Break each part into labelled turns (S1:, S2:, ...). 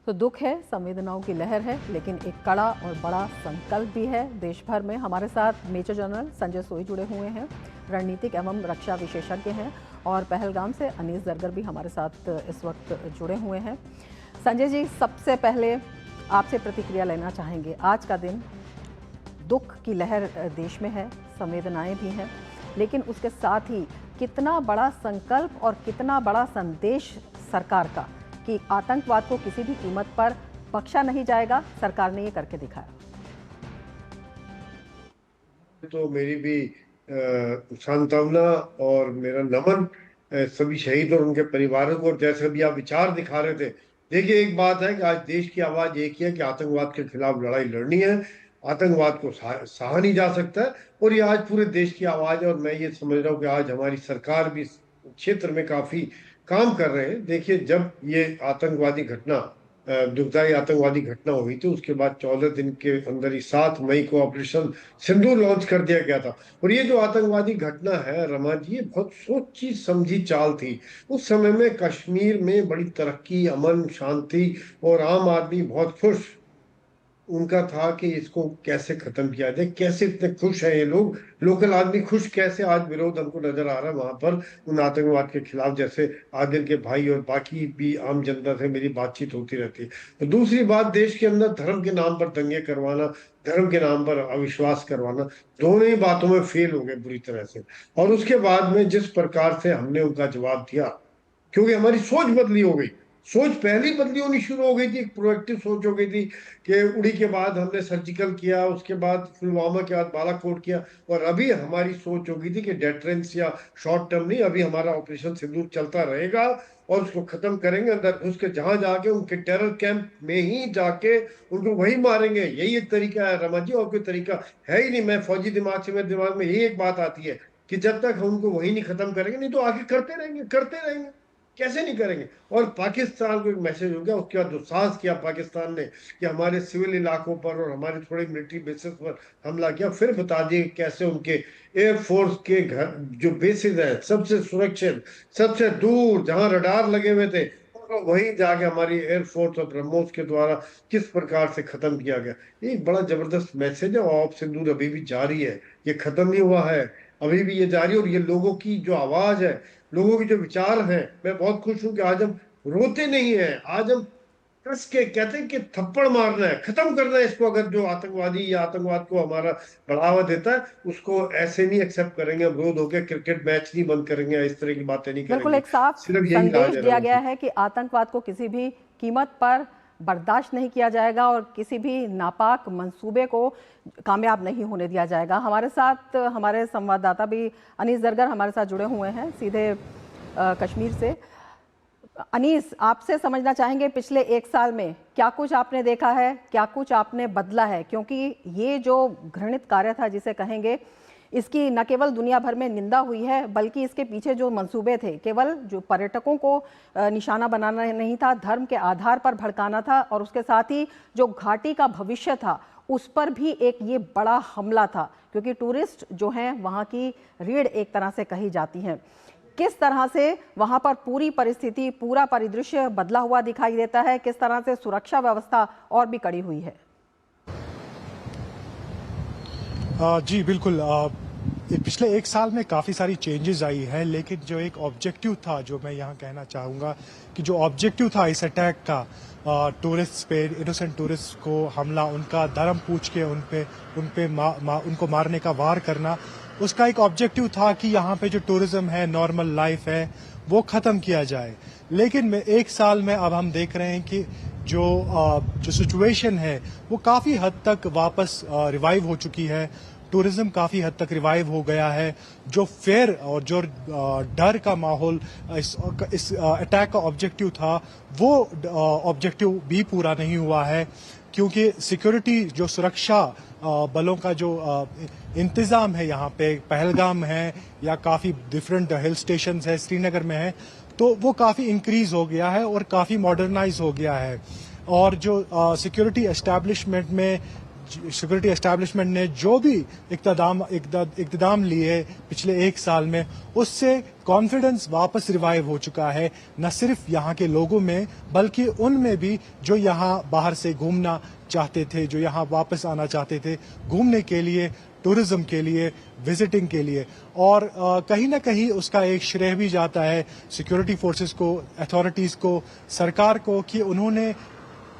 S1: तो दुख है, संवेदनाओं की लहर है, लेकिन एक कड़ा और बड़ा संकल्प भी है देश भर में। हमारे साथ मेजर जनरल संजय सोई जुड़े हुए हैं, रणनीतिक एवं रक्षा विशेषज्ञ हैं, और पहलगाम से अनीस जरगर भी हमारे साथ इस वक्त जुड़े हुए हैं। संजय जी, सबसे पहले आपसे प्रतिक्रिया लेना चाहेंगे। आज का दिन दुख की लहर देश में है, संवेदनाएं भी हैं, लेकिन उसके साथ ही कितना बड़ा संकल्प और कितना बड़ा संदेश सरकार का कि आतंकवाद को किसी भी कीमत पर बख्शा नहीं जाएगा। सरकार ने ये करके दिखाया।
S2: तो मेरी भी सांत्वना और मेरा नमन सभी शहीद और उनके परिवारों को। और जैसे भी आप विचार दिखा रहे थे, देखिए एक बात है कि आज देश की आवाज एक ही है कि आतंकवाद के खिलाफ लड़ाई लड़नी है। आतंकवाद को सहा नहीं जा सकता है, और ये आज पूरे देश की आवाज है। और मैं ये समझ रहा हूँ कि आज हमारी सरकार भी इस क्षेत्र में काफी काम कर रहे हैं। देखिए, जब ये आतंकवादी घटना दुखदाई आतंकवादी घटना हुई थी, उसके बाद 14 दिन के अंदर ही 7 मई को ऑपरेशन सिंदूर लॉन्च कर दिया गया था। और ये जो आतंकवादी घटना है रमा जी, ये बहुत सोची समझी चाल थी। उस समय में कश्मीर में बड़ी तरक्की, अमन, शांति, और आम आदमी बहुत खुश उनका था कि इसको कैसे खत्म किया जाए। कैसे इतने खुश हैं ये लोग, लोकल आदमी खुश कैसे। आज विरोध हमको नजर आ रहा है वहां पर उन आतंकवाद के खिलाफ। जैसे आदिल के भाई और बाकी भी आम जनता से मेरी बातचीत होती रहती है। तो दूसरी बात, देश के अंदर धर्म के नाम पर दंगे करवाना, धर्म के नाम पर अविश्वास करवाना, दोनों ही बातों में फेल हो गए बुरी तरह से। और उसके बाद में जिस प्रकार से हमने उनका जवाब दिया, क्योंकि हमारी सोच बदली हो गई। सोच पहले ही बदली होनी शुरू हो गई थी, एक प्रोएक्टिव सोच हो गई थी कि उड़ी के बाद हमने सर्जिकल किया, उसके बाद पुलवामा के बाद बालाकोट किया। और अभी हमारी सोच हो गई थी कि डेटरेंस या शॉर्ट टर्म नहीं, अभी हमारा ऑपरेशन सिंदूर चलता रहेगा और उसको खत्म करेंगे। अंदर घुस के जहां जाके उनके टेरर कैंप में ही जाके उनको वही मारेंगे। यही एक तरीका है रमा जी, और कोई तरीका है ही नहीं। मैं फौजी दिमाग से, मेरे दिमाग में यही एक बात आती है कि जब तक हम उनको वही नहीं खत्म करेंगे, नहीं तो आगे करते रहेंगे करते रहेंगे। कैसे नहीं करेंगे। और पाकिस्तान को एक मैसेज हो गया उसके बाद, जो साहस किया पाकिस्तान ने कि हमारे सिविल इलाकों पर और हमारे थोड़े मिलिट्री बेसिस पर हमला किया। फिर बता दिए कैसे उनके एयरफोर्स के घर जो बेसिस है, सबसे सुरक्षित, सबसे दूर जहां रडार लगे हुए थे, उनको वहीं जाके हमारी एयरफोर्स और ब्रह्मोस के द्वारा किस प्रकार से खत्म किया गया। ये एक बड़ा जबरदस्त मैसेज है। और सिंदूर अभी भी जारी है, ये खत्म नहीं हुआ है, अभी भी ये जारी है। और ये लोगों की जो आवाज है, लोगों के जो विचार हैं, मैं बहुत खुश हूं कि आज हम रोते नहीं हैं। आज हम कस के कहते हैं कि थप्पड़ मारना है, खत्म करना है इसको। अगर जो आतंकवादी या आतंकवाद को हमारा बढ़ावा देता है, उसको ऐसे नहीं एक्सेप्ट करेंगे। हम रोज होकर क्रिकेट मैच नहीं बंद करेंगे, इस तरह की बातें नहीं
S1: बिल्कुल,
S2: करेंगे।
S1: एक साफ
S2: सिर्फ यही
S1: संदेश
S2: राज है
S1: दिया
S2: रमन
S1: गया
S2: जी।
S1: है कि आतंकवाद को किसी भी कीमत पर बर्दाश्त नहीं किया जाएगा और किसी भी नापाक मंसूबे को कामयाब नहीं होने दिया जाएगा। हमारे साथ हमारे संवाददाता भी अनीस जरगर हमारे साथ जुड़े हुए हैं सीधे कश्मीर से। अनीस, आपसे समझना चाहेंगे पिछले एक साल में क्या कुछ आपने देखा है, क्या कुछ आपने बदला है? क्योंकि ये जो घृणित कार्य था जिसे कहेंगे, इसकी न केवल दुनिया भर में निंदा हुई है, बल्कि इसके पीछे जो मंसूबे थे, केवल जो पर्यटकों को निशाना बनाना नहीं था, धर्म के आधार पर भड़काना था, और उसके साथ ही जो घाटी का भविष्य था उस पर भी एक ये बड़ा हमला था। क्योंकि टूरिस्ट जो हैं वहाँ की रीढ़ एक तरह से कही जाती हैं। किस तरह से वहां पर पूरी परिस्थिति, पूरा परिदृश्य बदला हुआ दिखाई देता है? किस तरह से सुरक्षा व्यवस्था और भी कड़ी हुई है?
S3: जी बिल्कुल। पिछले एक साल में काफ़ी सारी चेंजेस आई है, लेकिन जो एक ऑब्जेक्टिव था, जो मैं यहाँ कहना चाहूँगा कि जो ऑब्जेक्टिव था इस अटैक का, टूरिस्ट पे, इनोसेंट टूरिस्ट को हमला, उनका धर्म पूछ के उनको मारने का वार करना, उसका एक ऑब्जेक्टिव था कि यहाँ पे जो टूरिज्म है, नॉर्मल लाइफ है, वो ख़त्म किया जाए। लेकिन एक साल में अब हम देख रहे हैं कि जो सिचुएशन है वो काफ़ी हद तक वापस रिवाइव हो चुकी है। टूरिज्म काफ़ी हद तक रिवाइव हो गया है। जो फेयर और जो डर का माहौल इस अटैक का ऑब्जेक्टिव था, वो ऑब्जेक्टिव भी पूरा नहीं हुआ है, क्योंकि सिक्योरिटी, जो सुरक्षा बलों का जो इंतज़ाम है यहाँ पे, पहलगाम है या काफ़ी डिफरेंट हिल स्टेशन है, श्रीनगर में है, तो वो काफ़ी इंक्रीज हो गया है और काफ़ी मॉडर्नाइज हो गया है। और जो सिक्योरिटी एस्टैब्लिशमेंट में सिक्योरिटी एस्टैब्लिशमेंट ने जो भी इक़्तिदाम लिए पिछले एक साल में, उससे कॉन्फिडेंस वापस रिवाइव हो चुका है, न सिर्फ यहाँ के लोगों में बल्कि उनमें भी जो यहाँ बाहर से घूमना चाहते थे, जो यहाँ वापस आना चाहते थे घूमने के लिए, टूरिज्म के लिए, विजिटिंग के लिए। और कहीं ना कहीं उसका एक श्रेय भी जाता है सिक्योरिटी फोर्सेस को, अथॉरिटीज को, सरकार को, कि उन्होंने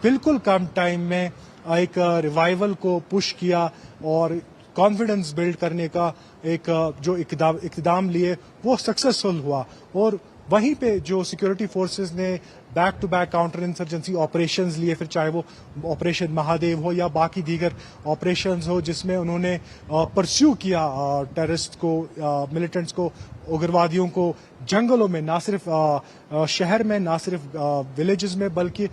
S3: बिल्कुल कम टाइम में एक रिवाइवल को पुश किया और कॉन्फिडेंस बिल्ड करने का एक जो इक़्तिदाम लिए वो सक्सेसफुल हुआ। और वहीं पे जो सिक्योरिटी फोर्सेस ने back to back counter insurgency operations लिए, फिर चाहे वो ऑपरेशन महादेव हो या बाकी दीगर ऑपरेशंस हो, जिसमें उन्होंने परस्यू किया टेररिस्ट को, मिलिटेंट्स को, उग्रवादियों को जंगलों में, ना सिर्फ शहर में, ना सिर्फ विलेजेस में, बल्कि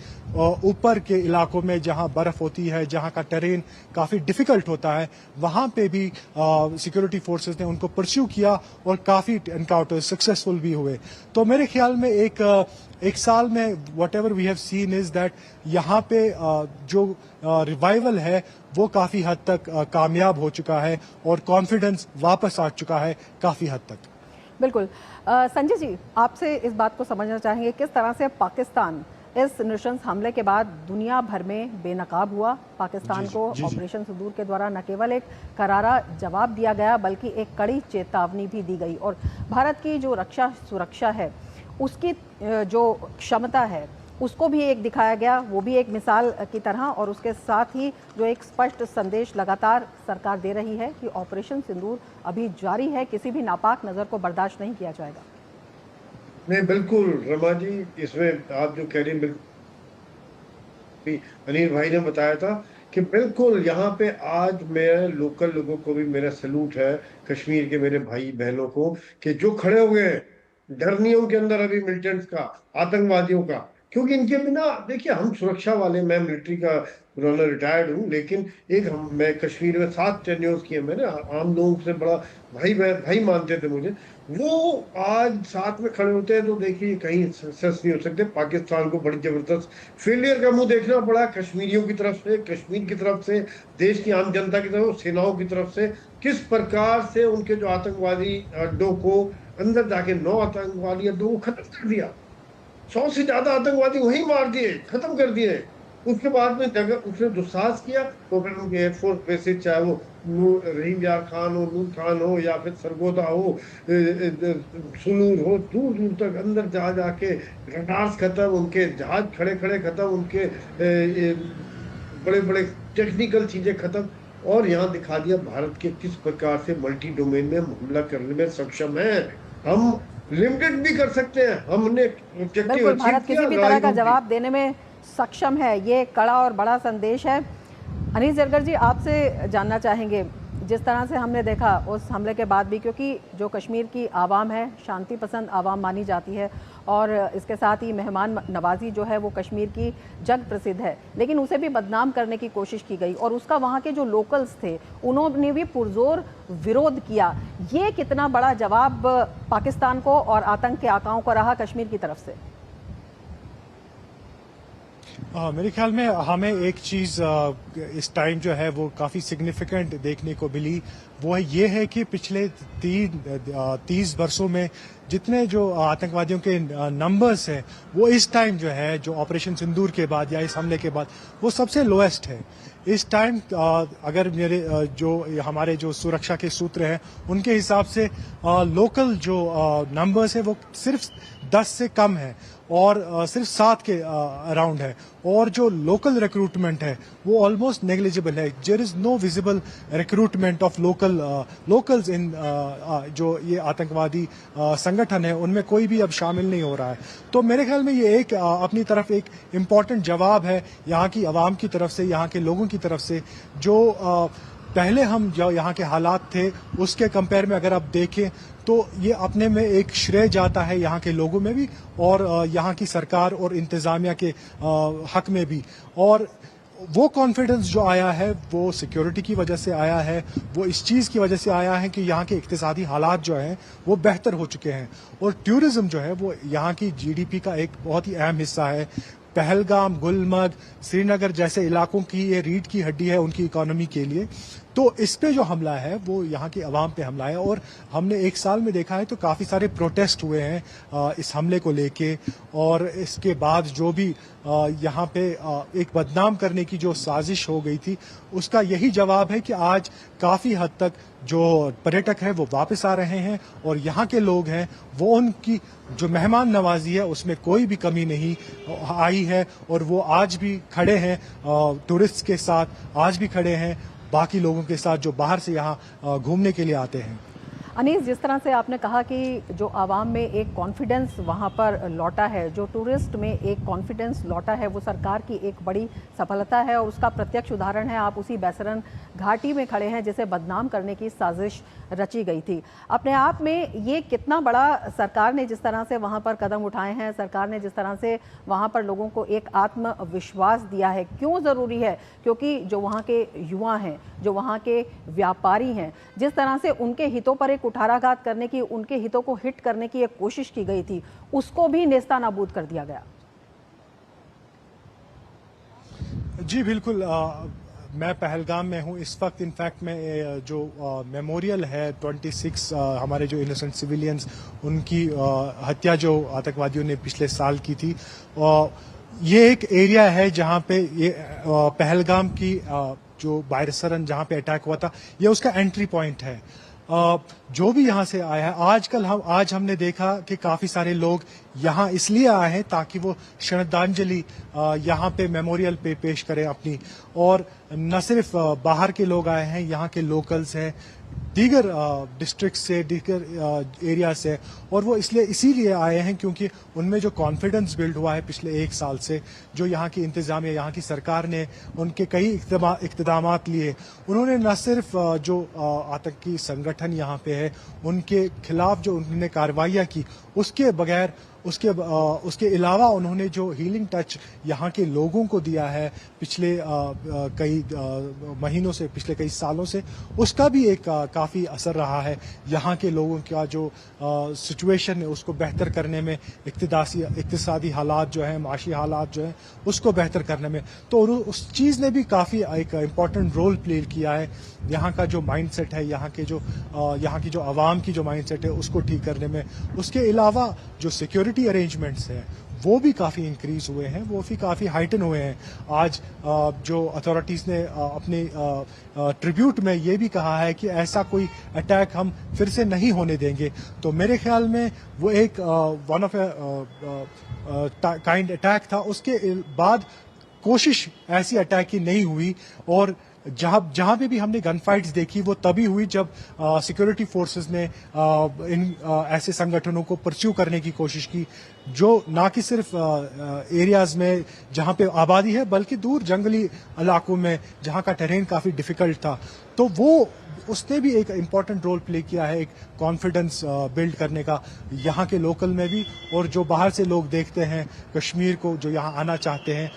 S3: ऊपर के इलाकों में जहां बर्फ होती है, जहां का टेरेन काफी डिफिकल्ट होता है, वहां पे भी सिक्योरिटी फोर्सेस ने उनको परस्यू किया और काफी एनकाउंटर्स सक्सेसफुल भी हुए। तो मेरे ख्याल में एक साल में whatever we have seen is that यहाँ पे जो रिवाइवल है वो काफी हद तक कामयाब हो चुका है और कॉन्फिडेंस वापस आ चुका है काफी हद तक।
S1: बिल्कुल। संजय जी, आपसे इस बात को समझना चाहेंगे, किस तरह से पाकिस्तान इस नृशंस हमले के बाद दुनिया भर में बेनकाब हुआ। पाकिस्तान को ऑपरेशन सिंदूर के द्वारा न केवल एक करारा जवाब दिया गया बल्कि एक कड़ी चेतावनी भी दी गई, और भारत की जो रक्षा सुरक्षा है उसकी जो क्षमता है उसको भी एक दिखाया गया, वो भी एक मिसाल की तरह। और उसके साथ ही जो एक स्पष्ट संदेश लगातार सरकार दे रही है कि ऑपरेशन सिंदूर अभी जारी है, किसी भी नापाक नज़र को बर्दाश्त नहीं किया जाएगा।
S2: नहीं, बिल्कुल रमा जी, इसमें आप जो कह रही हैं, अनिल भाई ने बताया था कि बिल्कुल यहाँ पे आज मेरे लोकल लोगों को भी मेरा सैल्यूट है, कश्मीर के मेरे भाई बहनों को, कि जो खड़े हुए हैं, डर नहीं है उनके अंदर अभी मिलिटेंट्स का, आतंकवादियों का। क्योंकि इनके बिना, देखिए हम सुरक्षा वाले, मैं मिलिट्री का पुराना रिटायर्ड हूँ, लेकिन मैं कश्मीर में 7 टेन्योर्स किए मैंने, आम लोगों से बड़ा भाई मानते थे मुझे। वो आज साथ में खड़े होते हैं तो देखिए कहीं सक्सेस नहीं हो सकते। पाकिस्तान को बड़ी जबरदस्त फेलियर का मुंह देखना पड़ा, कश्मीरियों की तरफ से, कश्मीर की तरफ से, देश की आम जनता की तरफ, सेनाओं की तरफ से, किस प्रकार से उनके जो आतंकवादी अड्डों को अंदर जाके 9 आतंकवादी अड्डों को खत्म कर दिया। 100 से ज्यादा आतंकवादी वहीं मार दिए, खत्म कर दिए। उसके बाद में जगह उसने दुस्साहस किया तो फिर उनके एयरफोर्स बेसिस, चाहे वो रहीम यार खान हो, नूर खान हो, या फिर सरगोदा हो, सुलूर हो, दूर दूर तक अंदर जा जाके रडार्स खत्म, उनके जहाज खड़े खड़े खत्म, उनके बड़े बड़े टेक्निकल चीजें खत्म। और यहाँ दिखा दिया भारत के किस प्रकार से मल्टी डोमेन में हमला करने में सक्षम है। हम लिमिटेड भी कर सकते हैं, हमने
S1: बिल्कुल भारत किसी भी तरह का जवाब देने में सक्षम है, ये कड़ा और बड़ा संदेश है। अनीस जरगर जी, आपसे जानना चाहेंगे, जिस तरह से हमने देखा उस हमले के बाद भी, क्योंकि जो कश्मीर की आवाम है शांति पसंद आवाम मानी जाती है और इसके साथ ही मेहमान नवाजी जो है वो कश्मीर की जग प्रसिद्ध है, लेकिन उसे भी बदनाम करने की कोशिश की गई और उसका वहाँ के जो लोकल्स थे उन्होंने भी पुरजोर विरोध किया। ये कितना बड़ा जवाब पाकिस्तान को और आतंक के आकाओं को रहा कश्मीर की तरफ से?
S3: मेरे ख्याल में हमें एक चीज़ इस टाइम जो है वो काफ़ी सिग्निफिकेंट देखने को मिली, वो ये है कि पिछले 30 वर्षों में जितने जो आतंकवादियों के नंबर्स हैं वो इस टाइम जो है, जो ऑपरेशन सिंदूर के बाद या इस हमले के बाद, वो सबसे लोएस्ट है। इस टाइम अगर हमारे जो सुरक्षा के सूत्र हैं उनके हिसाब से लोकल जो नंबर्स है वो सिर्फ 10 से कम है और सिर्फ 7 के अराउंड है, और जो लोकल रिक्रूटमेंट है वो ऑलमोस्ट नेग्लिजिबल है। There is no visible recruitment of locals in जो ये आतंकवादी संगठन है उनमें कोई भी अब शामिल नहीं हो रहा है। तो मेरे ख्याल में ये एक अपनी तरफ एक इम्पॉर्टेंट जवाब है यहाँ की आवाम की तरफ से, यहाँ के लोगों की तरफ से, जो पहले हम जो यहाँ के हालात थे उसके कंपेयर में अगर आप देखें तो ये अपने में एक श्रेय जाता है यहाँ के लोगों में भी और यहाँ की सरकार और इंतजामिया के हक में भी। और वो कॉन्फिडेंस जो आया है वो सिक्योरिटी की वजह से आया है, वो इस चीज़ की वजह से आया है कि यहाँ के इक्तिसादी हालात जो हैं वो बेहतर हो चुके हैं और टूरिज्म जो है वो यहाँ की जीडीपी का एक बहुत ही अहम हिस्सा है। पहलगाम, गुलमर्ग, श्रीनगर जैसे इलाकों की ये रीढ़ की हड्डी है उनकी इकोनॉमी के लिए। तो इस पे जो हमला है वो यहाँ की आवाम पे हमला है, और हमने एक साल में देखा है तो काफी सारे प्रोटेस्ट हुए हैं इस हमले को लेके। और इसके बाद जो भी यहाँ पे एक बदनाम करने की जो साजिश हो गई थी, उसका यही जवाब है कि आज काफी हद तक जो पर्यटक हैं वो वापस आ रहे हैं, और यहाँ के लोग हैं वो उनकी जो मेहमान नवाजी है उसमें कोई भी कमी नहीं आई है, और वो आज भी खड़े हैं टूरिस्ट के साथ, आज भी खड़े हैं बाकी लोगों के साथ जो बाहर से यहाँ घूमने के लिए आते हैं।
S1: अनीस, जिस तरह से आपने कहा कि जो आवाम में एक कॉन्फिडेंस वहाँ पर लौटा है, जो टूरिस्ट में एक कॉन्फिडेंस लौटा है, वो सरकार की एक बड़ी सफलता है, और उसका प्रत्यक्ष उदाहरण है आप उसी बैसरन घाटी में खड़े हैं जिसे बदनाम करने की साजिश रची गई थी। अपने आप में ये कितना बड़ा सरकार ने जिस तरह से वहाँ पर कदम उठाए हैं, सरकार ने जिस तरह से वहाँ पर लोगों को एक आत्मविश्वास दिया है, क्यों ज़रूरी है? क्योंकि जो वहाँ के युवा हैं, जो वहाँ के व्यापारी हैं, जिस तरह से उनके हितों पर एक कुठाराघात करने की, उनके हितों को हिट करने की एक कोशिश की गई थी, उसको भी नेस्तानाबूद कर दिया गया।
S3: जी बिल्कुल, मैं पहलगाम में हूँ इस वक्त। इनफैक्ट मैं जो मेमोरियल है 26 हमारे जो इनोसेंट सिविलियंस उनकी हत्या जो आतंकवादियों ने पिछले साल की थी, ये एक एरिया है जहाँ पे ये पहलगाम की जो बायरसरन जहाँ पे अटैक हुआ था, ये उसका एंट्री पॉइंट है। जो भी यहाँ से आया है, आज हमने देखा कि काफी सारे लोग यहाँ इसलिए आए हैं ताकि वो श्रद्धांजलि यहाँ पे मेमोरियल पे पेश करें अपनी। और न सिर्फ बाहर के लोग आए हैं, यहाँ के लोकल्स हैं, दीगर डिस्ट्रिक्ट से, दीगर एरिया से, और वो इसीलिए आए हैं क्योंकि उनमें जो कॉन्फिडेंस बिल्ड हुआ है पिछले एक साल से, जो यहाँ की इंतजामिया, यहाँ की सरकार ने उनके कई इक़्तिदामात लिए। उन्होंने न सिर्फ जो आतंकी संगठन यहाँ पे है उनके खिलाफ जो उन्होंने कार्रवाइयाँ की, उसके बगैर उसके अलावा उन्होंने जो हीलिंग टच यहाँ के लोगों को दिया है पिछले कई महीनों से, पिछले कई सालों से, उसका भी एक काफ़ी असर रहा है। यहाँ के लोगों का जो सिचुएशन है उसको बेहतर करने में, इक्तिसादी हालात जो है, माशी हालात जो है, उसको बेहतर करने में, तो उस चीज़ ने भी काफ़ी एक इम्पॉर्टेंट रोल प्ले किया है। यहाँ का जो माइंडसेट है, यहाँ की जो आवाम की जो माइंडसेट है उसको ठीक करने में। उसके अलावा जो सिक्योरिटी अरेंजमेंट्स हैं वो भी काफ़ी इंक्रीज हुए हैं, वो भी काफ़ी हाइटन हुए हैं। आज जो अथॉरिटीज़ ने अपने ट्रिब्यूट में ये भी कहा है कि ऐसा कोई अटैक हम फिर से नहीं होने देंगे। तो मेरे ख्याल में वो एक वन ऑफ काइंड अटैक था। उसके बाद कोशिश ऐसी अटैक की नहीं हुई, और जहां पे भी हमने गन फाइट्स देखी वो तभी हुई जब सिक्योरिटी फोर्सेस ने इन ऐसे संगठनों को परस्यू करने की कोशिश की, जो ना कि सिर्फ एरियाज में जहां पे आबादी है बल्कि दूर जंगली इलाकों में जहां का टेरेन काफी डिफिकल्ट था। तो वो उसने भी एक इम्पॉर्टेंट रोल प्ले किया है, एक कॉन्फिडेंस बिल्ड करने का यहाँ के लोकल में भी, और जो बाहर से लोग देखते हैं कश्मीर को, जो यहाँ आना चाहते हैं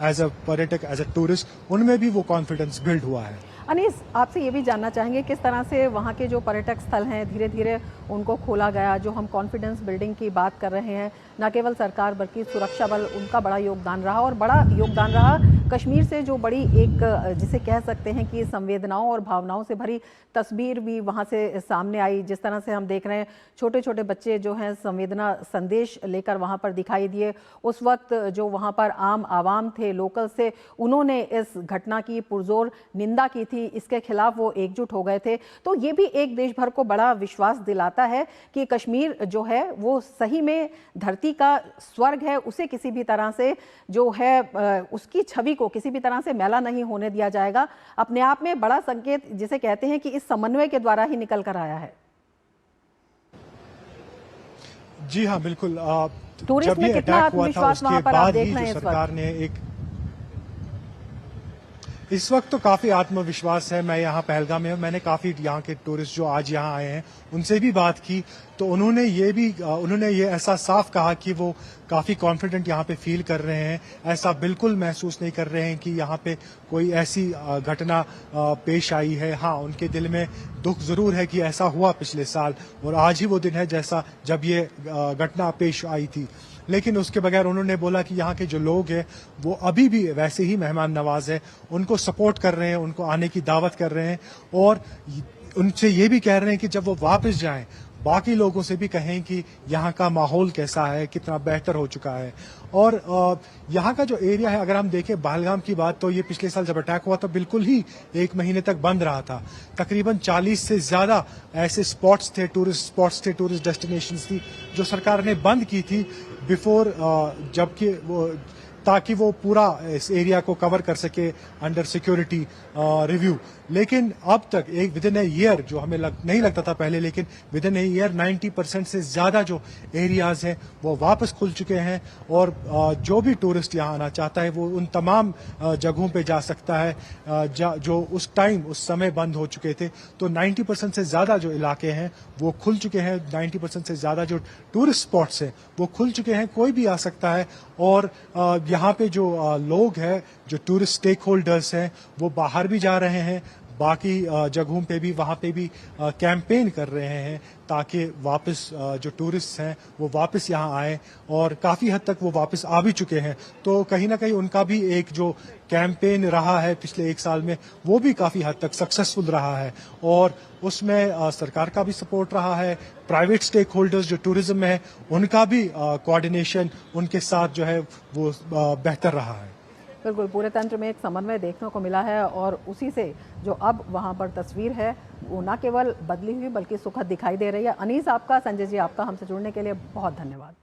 S3: एज अ पर्यटक, एज अ टूरिस्ट, उनमें भी वो कॉन्फिडेंस बिल्ड हुआ है।
S1: अनीस, आपसे ये भी जानना चाहेंगे किस तरह से वहाँ के जो पर्यटक स्थल हैं धीरे धीरे उनको खोला गया। जो हम कॉन्फिडेंस बिल्डिंग की बात कर रहे हैं, न केवल सरकार बल्कि सुरक्षा बल, उनका बड़ा योगदान रहा, और बड़ा योगदान रहा कश्मीर से जो बड़ी एक जिसे कह सकते हैं कि संवेदनाओं और भावनाओं से भरी तस्वीर भी वहाँ से सामने आई। जिस तरह से हम देख रहे हैं छोटे छोटे बच्चे जो हैं संवेदना संदेश लेकर वहाँ पर दिखाई दिए। उस वक्त जो वहाँ पर आम आवाम थे, लोकल से, उन्होंने इस घटना की पुरजोर निंदा की थी, इसके खिलाफ वो एकजुट हो गए थे। तो ये भी एक देश भर को बड़ा विश्वास दिलाता है कि कश्मीर जो है वो सही में धरती का स्वर्ग है, उसे किसी भी तरह से जो है उसकी छवि को किसी भी तरह से मैला नहीं होने दिया जाएगा। अपने आप में बड़ा संकेत जिसे कहते हैं कि इस समन्वय के द्वारा ही निकल कर आया है।
S3: जी हाँ, बिल्कुल।
S1: टूरिस्ट में कितना आत्मविश्वास वहां पर आप देख रहे हैं
S3: सरकार ने एक इस वक्त तो काफी आत्मविश्वास है। मैं यहाँ पहलगाम में हूँ, मैंने काफी यहाँ के टूरिस्ट जो आज यहाँ आए हैं उनसे भी बात की, तो उन्होंने ये ऐसा साफ कहा कि वो काफी कॉन्फिडेंट यहाँ पे फील कर रहे हैं। ऐसा बिल्कुल महसूस नहीं कर रहे हैं कि यहाँ पे कोई ऐसी घटना पेश आई है। हाँ, उनके दिल में दुख जरूर है कि ऐसा हुआ पिछले साल, और आज ही वो दिन है जैसा जब ये घटना पेश आई थी। लेकिन उसके बगैर उन्होंने बोला कि यहाँ के जो लोग हैं वो अभी भी वैसे ही मेहमान नवाज है, उनको सपोर्ट कर रहे हैं, उनको आने की दावत कर रहे हैं और उनसे ये भी कह रहे हैं कि जब वो वापस जाएं बाकी लोगों से भी कहें कि यहाँ का माहौल कैसा है, कितना बेहतर हो चुका है। और यहाँ का जो एरिया है, अगर हम देखें पहलगाम की बात, तो ये पिछले साल जब अटैक हुआ तो बिल्कुल ही 1 महीने तक बंद रहा था। तकरीबन 40 से ज्यादा ऐसे स्पॉट्स थे, टूरिस्ट स्पॉट्स थे, टूरिस्ट डेस्टिनेशंस थी जो सरकार ने बंद की थी बिफोर, जबकि वो ताकि वो पूरा इस एरिया को कवर कर सके अंडर सिक्योरिटी रिव्यू। लेकिन अब तक एक विद इन ए ईयर, जो हमें नहीं लगता था पहले, लेकिन विद इन ए ईयर 90% से ज्यादा जो एरियाज हैं वो वापस खुल चुके हैं और जो भी टूरिस्ट यहाँ आना चाहता है वो उन तमाम जगहों पे जा सकता है जो उस टाइम उस समय बंद हो चुके थे। तो 90% से ज्यादा जो इलाके हैं वो खुल चुके हैं, 90% से ज्यादा जो टूरिस्ट स्पॉट्स हैं वो खुल चुके हैं, कोई भी आ सकता है। और यहाँ पे जो लोग हैं, जो टूरिस्ट स्टेक होल्डर्स हैं, वो बाहर भी जा रहे हैं, बाकी जगहों पे भी, वहाँ पे भी कैंपेन कर रहे हैं ताकि वापस जो टूरिस्ट हैं वो वापस यहाँ आए और काफ़ी हद तक वो वापस आ भी चुके हैं। तो कहीं ना कहीं उनका भी एक जो कैंपेन रहा है पिछले 1 साल में वो भी काफ़ी हद तक सक्सेसफुल रहा है और उसमें सरकार का भी सपोर्ट रहा है, प्राइवेट स्टेक होल्डर्स जो टूरिज्म में है उनका भी कोऑर्डिनेशन उनके साथ जो है वो बेहतर रहा है।
S1: बिल्कुल, पूरे तंत्र में एक समन्वय देखने को मिला है और उसी से जो अब वहां पर तस्वीर है वो न केवल बदली हुई बल्कि सुखद दिखाई दे रही है। अनीस आपका, संजय जी आपका हमसे जुड़ने के लिए बहुत धन्यवाद।